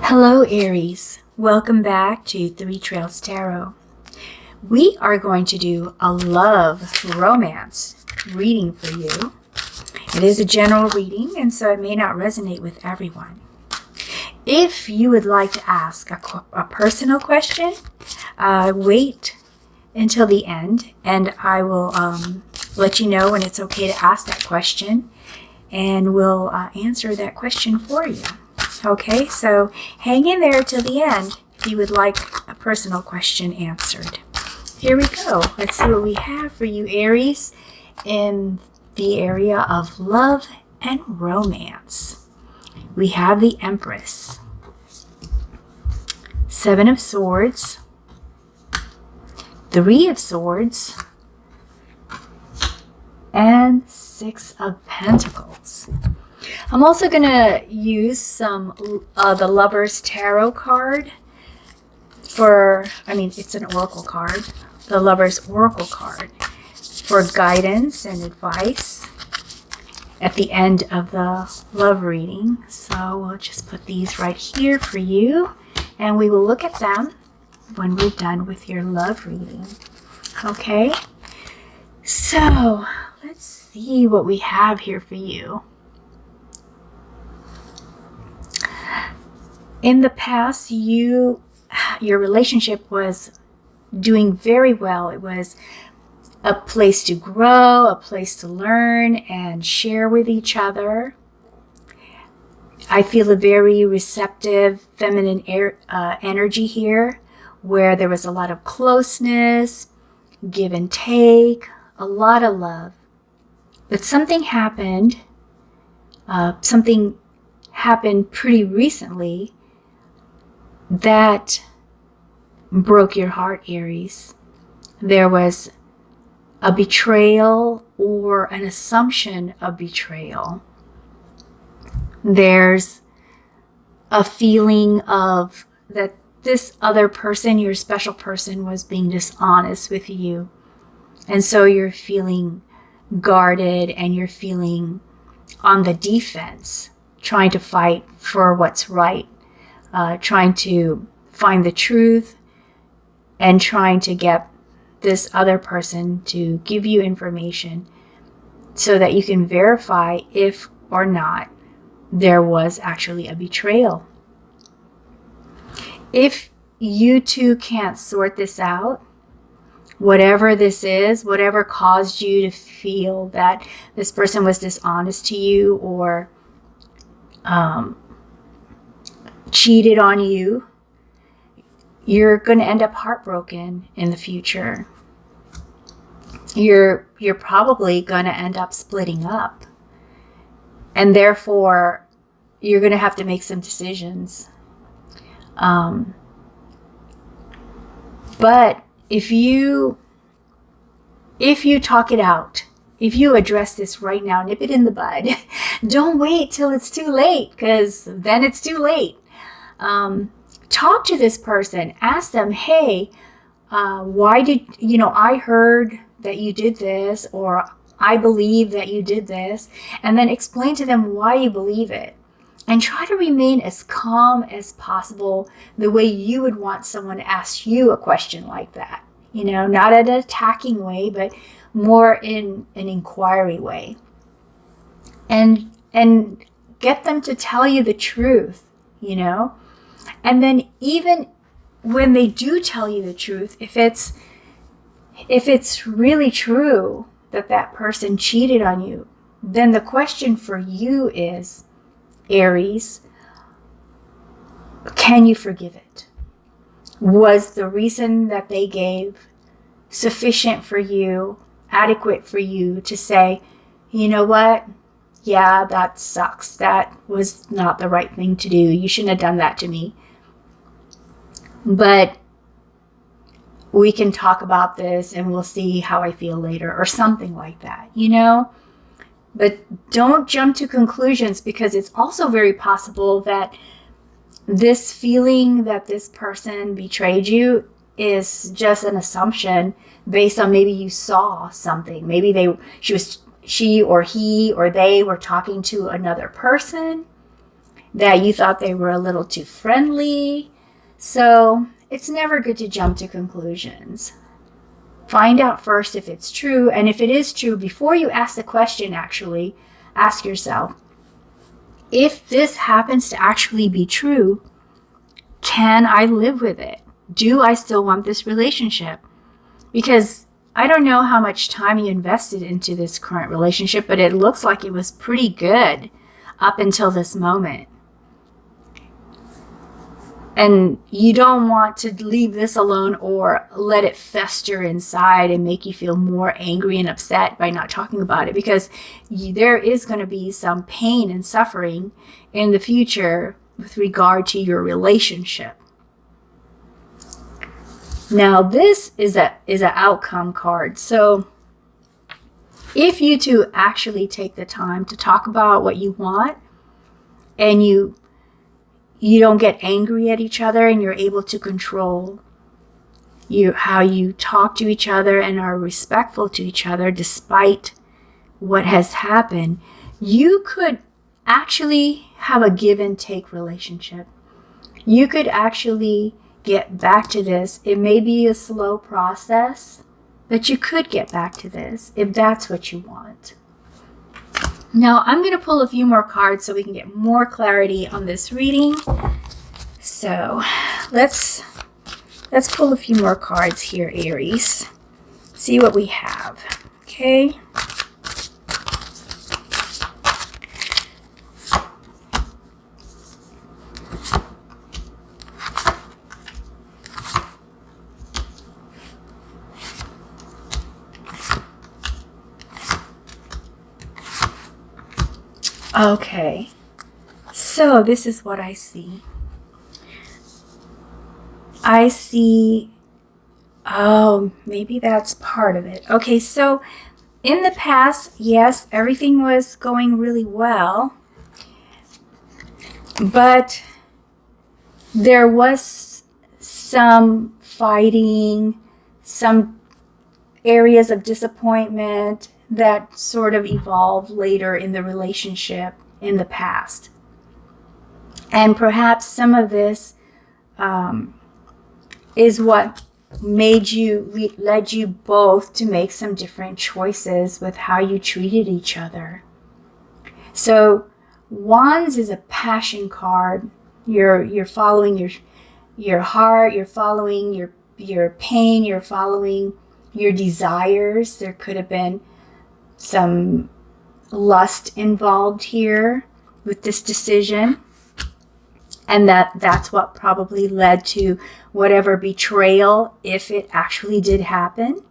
Hello, Aries. Welcome back to Three Trails Tarot. We are going to do a love romance reading for you. It is a general reading, and so it may not resonate with everyone. If you would like to ask a personal question, wait until the end, and I will let you know when it's okay to ask that question, and we'll answer that question for you. Okay, so hang in there till the end if you would like a personal question answered. Here we go. Let's see what we have for you, Aries, in the area of love and romance. We have the Empress, Seven of Swords, Three of Swords, and Six of Pentacles. I'm also going to use some the Lover's Tarot card it's an oracle card, the Lover's Oracle card, for guidance and advice at the end of the love reading. So we'll just put these right here for you, and we will look at them when we're done with your love reading. Okay, so let's see what we have here for you. In the past, your relationship was doing very well. It was a place to grow, a place to learn and share with each other. I feel a very receptive feminine energy here, where there was a lot of closeness, give and take, a lot of love. But something happened pretty recently that broke your heart, Aries. There was a betrayal or an assumption of betrayal. There's a feeling of that this other person, your special person, was being dishonest with you. And so you're feeling guarded and you're feeling on the defense, trying to fight for what's right. Trying to find the truth and trying to get this other person to give you information so that you can verify if or not there was actually a betrayal. If you two can't sort this out, whatever this is, whatever caused you to feel that this person was dishonest to you or cheated on you, you're going to end up heartbroken in the future. You're probably going to end up splitting up. And therefore, you're going to have to make some decisions. But if you talk it out, if you address this right now, nip it in the bud, don't wait till it's too late, because then it's too late. Talk to this person. Ask them, hey, why did, I heard that you did this, or I believe that you did this, and then explain to them why you believe it. And try to remain as calm as possible, the way you would want someone to ask you a question like that. Not in an attacking way, but more in an inquiry way. And get them to tell you the truth, And then even when they do tell you the truth, if it's really true that person cheated on you, then the question for you is, Aries, can you forgive it? Was the reason that they gave sufficient for you, adequate for you to say, you know what? Yeah, that sucks. That was not the right thing to do. You shouldn't have done that to me. But we can talk about this and we'll see how I feel later, or something like that, But don't jump to conclusions, because it's also very possible that this feeling that this person betrayed you is just an assumption based on maybe you saw something. Maybe she or he or they were talking to another person, that you thought they were a little too friendly. So it's never good to jump to conclusions. Find out first if it's true. And if it is true, before you ask the question, actually, ask yourself, if this happens to actually be true, can I live with it? Do I still want this relationship? Because I don't know how much time you invested into this current relationship, but it looks like it was pretty good up until this moment. And you don't want to leave this alone or let it fester inside and make you feel more angry and upset by not talking about it, because there is going to be some pain and suffering in the future with regard to your relationship. Now, this is an outcome card. So if you two actually take the time to talk about what you want, and you don't get angry at each other, and you're able to control how you talk to each other and are respectful to each other despite what has happened, you could actually have a give and take relationship. You could actually get back to this. It may be a slow process, but you could get back to this if that's what you want. Now, I'm going to pull a few more cards so we can get more clarity on this reading. So let's pull a few more cards here, Aries. See what we have. Okay. Okay, so this is what I see. I see, oh, maybe that's part of it. Okay, so in the past, yes, everything was going really well, but there was some fighting, some areas of disappointment that sort of evolved later in the relationship in the past. And perhaps some of this is what led you both to make some different choices with how you treated each other. So Wands is a passion card. You're following your heart, you're following your pain, you're following your desires. There could have been some lust involved here with this decision, and that's what probably led to whatever betrayal, if it actually did happen.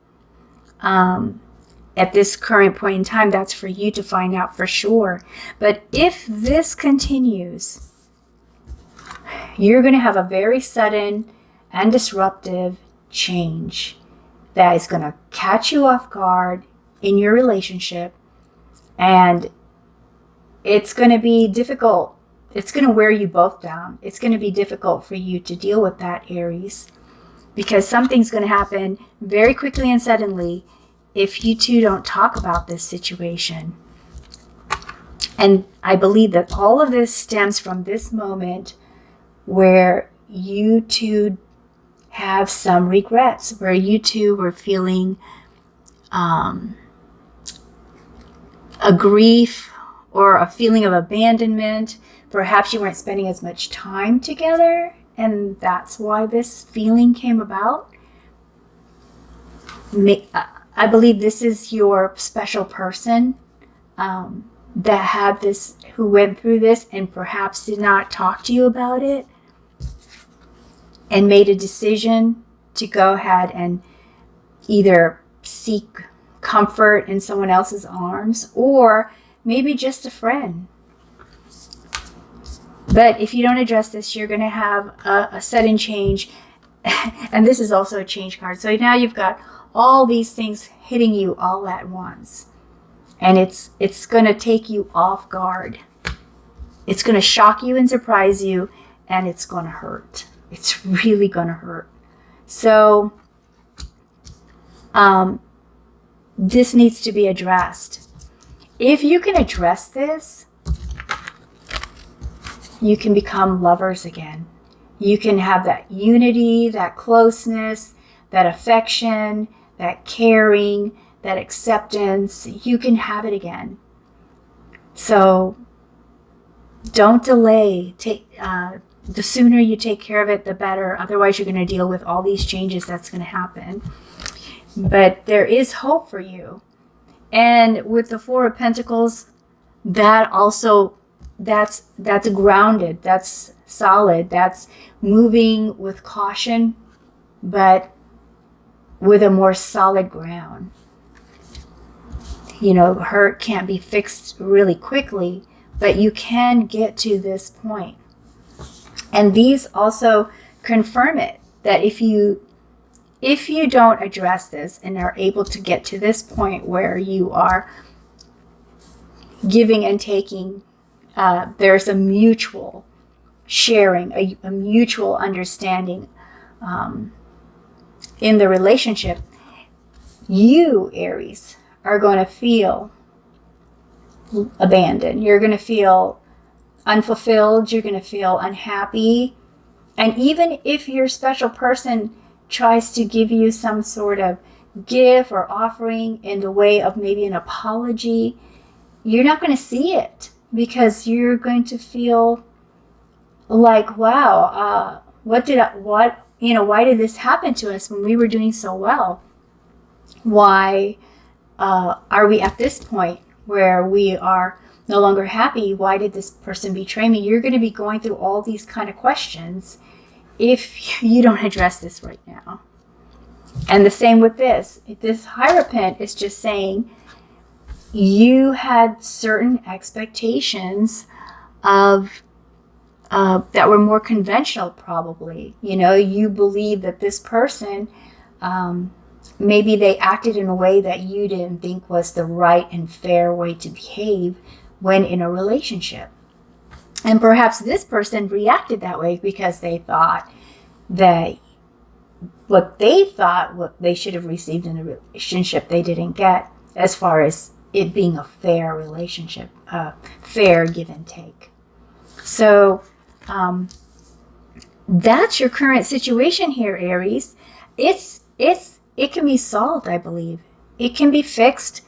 At this current point in time, that's for you to find out for sure. But if this continues, you're going to have a very sudden and disruptive change that is going to catch you off guard in your relationship, and it's going to be difficult. It's going to wear you both down. It's going to be difficult for you to deal with that, Aries, because something's going to happen very quickly and suddenly if you two don't talk about this situation. And I believe that all of this stems from this moment where you two have some regrets, where you two were feeling a grief or a feeling of abandonment. Perhaps you weren't spending as much time together, and that's why this feeling came about. I believe this is your special person that had this, who went through this and perhaps did not talk to you about it and made a decision to go ahead and either seek comfort in someone else's arms, or maybe just a friend. But if you don't address this, you're going to have a sudden change. And this is also a change card. So now you've got all these things hitting you all at once. And it's going to take you off guard. It's going to shock you and surprise you, and it's going to hurt. It's really going to hurt. So this needs to be addressed. If you can address this, you can become lovers again. You can have that unity, that closeness, that affection, that caring, that acceptance. You can have it again. So don't delay. The sooner you take care of it, the better. Otherwise, you're going to deal with all these changes that's going to happen. But there is hope for you. And with the Four of Pentacles, that also, that's grounded, that's solid, that's moving with caution, but with a more solid ground. Hurt can't be fixed really quickly, but you can get to this point. And these also confirm it, that if you don't address this and are able to get to this point where you are giving and taking, there's a mutual sharing, a mutual understanding in the relationship, you, Aries, are going to feel abandoned. You're going to feel unfulfilled. You're going to feel unhappy. And even if your special person tries to give you some sort of gift or offering in the way of maybe an apology, you're not going to see it, because you're going to feel like, wow, why did this happen to us when we were doing so well? Why are we at this point where we are no longer happy? Why did this person betray me? You're going to be going through all these kind of questions if you don't address this right now. And the same with this. This Hierophant is just saying you had certain expectations of that were more conventional, probably. You believe that this person, maybe they acted in a way that you didn't think was the right and fair way to behave when in a relationship. And perhaps this person reacted that way because they thought that what they should have received in a relationship they didn't get, as far as it being a fair relationship, fair give and take. So that's your current situation here, Aries. It can be solved, I believe. It can be fixed.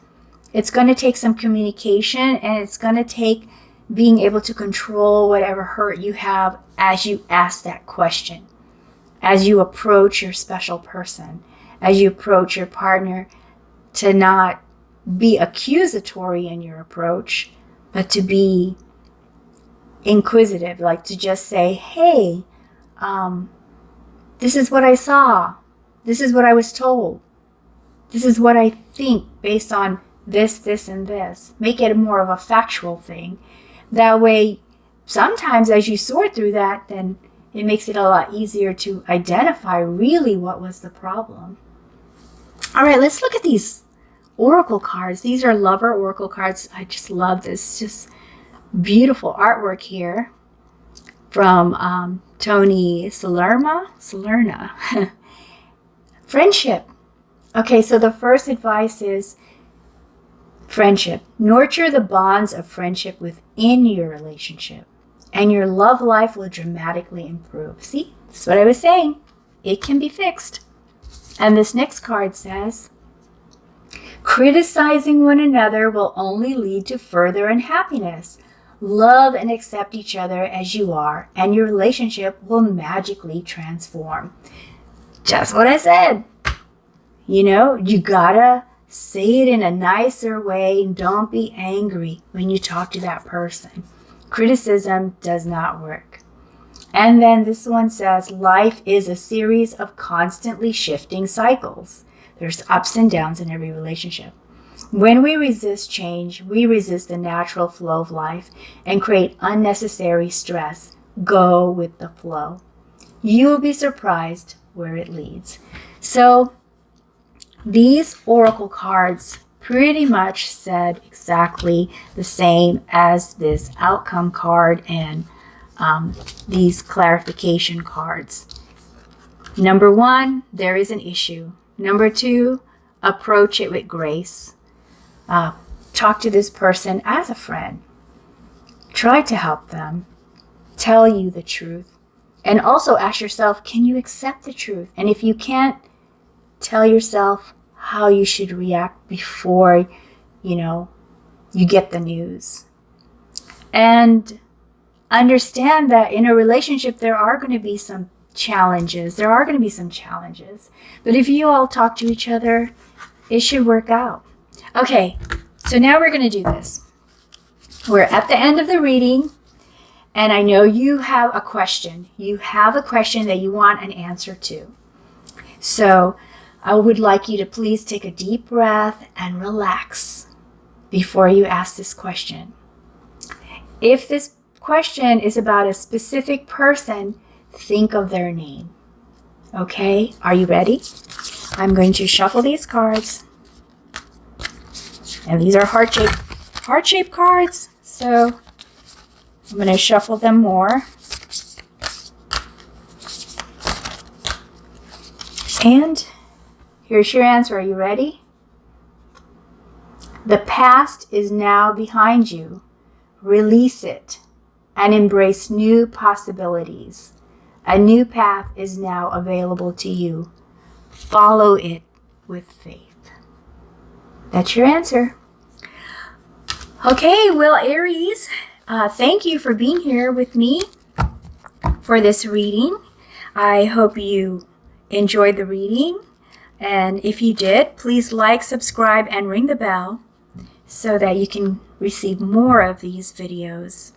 It's going to take some communication, and it's going to take being able to control whatever hurt you have as you ask that question, as you approach your special person, as you approach your partner, to not be accusatory in your approach, but to be inquisitive, like to just say, hey, this is what I saw. This is what I was told. This is what I think based on this, this, and this. Make it more of a factual thing. That way, sometimes as you sort through that, then it makes it a lot easier to identify really what was the problem. All right, let's look at these oracle cards. These are lover oracle cards. I just love this. Just beautiful artwork here from Toni Salerno. Friendship. Okay, so the first advice is friendship. Nurture the bonds of friendship within your relationship, and your love life will dramatically improve. See, that's what I was saying. It can be fixed. And this next card says, criticizing one another will only lead to further unhappiness. Love and accept each other as you are, and your relationship will magically transform. Just what I said. You gotta say it in a nicer way, and don't be angry when you talk to that person. Criticism does not work. And then this one says, life is a series of constantly shifting cycles. There's ups and downs in every relationship. When we resist change, we resist the natural flow of life and create unnecessary stress. Go with the flow. You will be surprised where it leads. So these oracle cards pretty much said exactly the same as this outcome card and these clarification cards. Number 1, there is an issue. Number 2, approach it with grace. Talk to this person as a friend. Try to help them. tell you the truth. And also ask yourself, can you accept the truth? And if you can't, tell yourself how you should react before, you get the news. And understand that in a relationship, there are going to be some challenges. But if you all talk to each other, it should work out. Okay, so now we're going to do this. We're at the end of the reading, and I know you have a question. You have a question that you want an answer to. So I would like you to please take a deep breath and relax before you ask this question. If this question is about a specific person, think of their name. Okay, are you ready? I'm going to shuffle these cards. And these are heart-shaped cards. So I'm going to shuffle them more. And here's your answer. Are you ready? The past is now behind you. Release it and embrace new possibilities. A new path is now available to you. Follow it with faith. That's your answer. Okay, well, Aries, thank you for being here with me for this reading. I hope you enjoyed the reading. And if you did, please like, subscribe, and ring the bell so that you can receive more of these videos.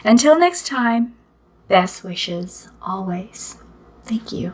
Until next time, best wishes always. Thank you.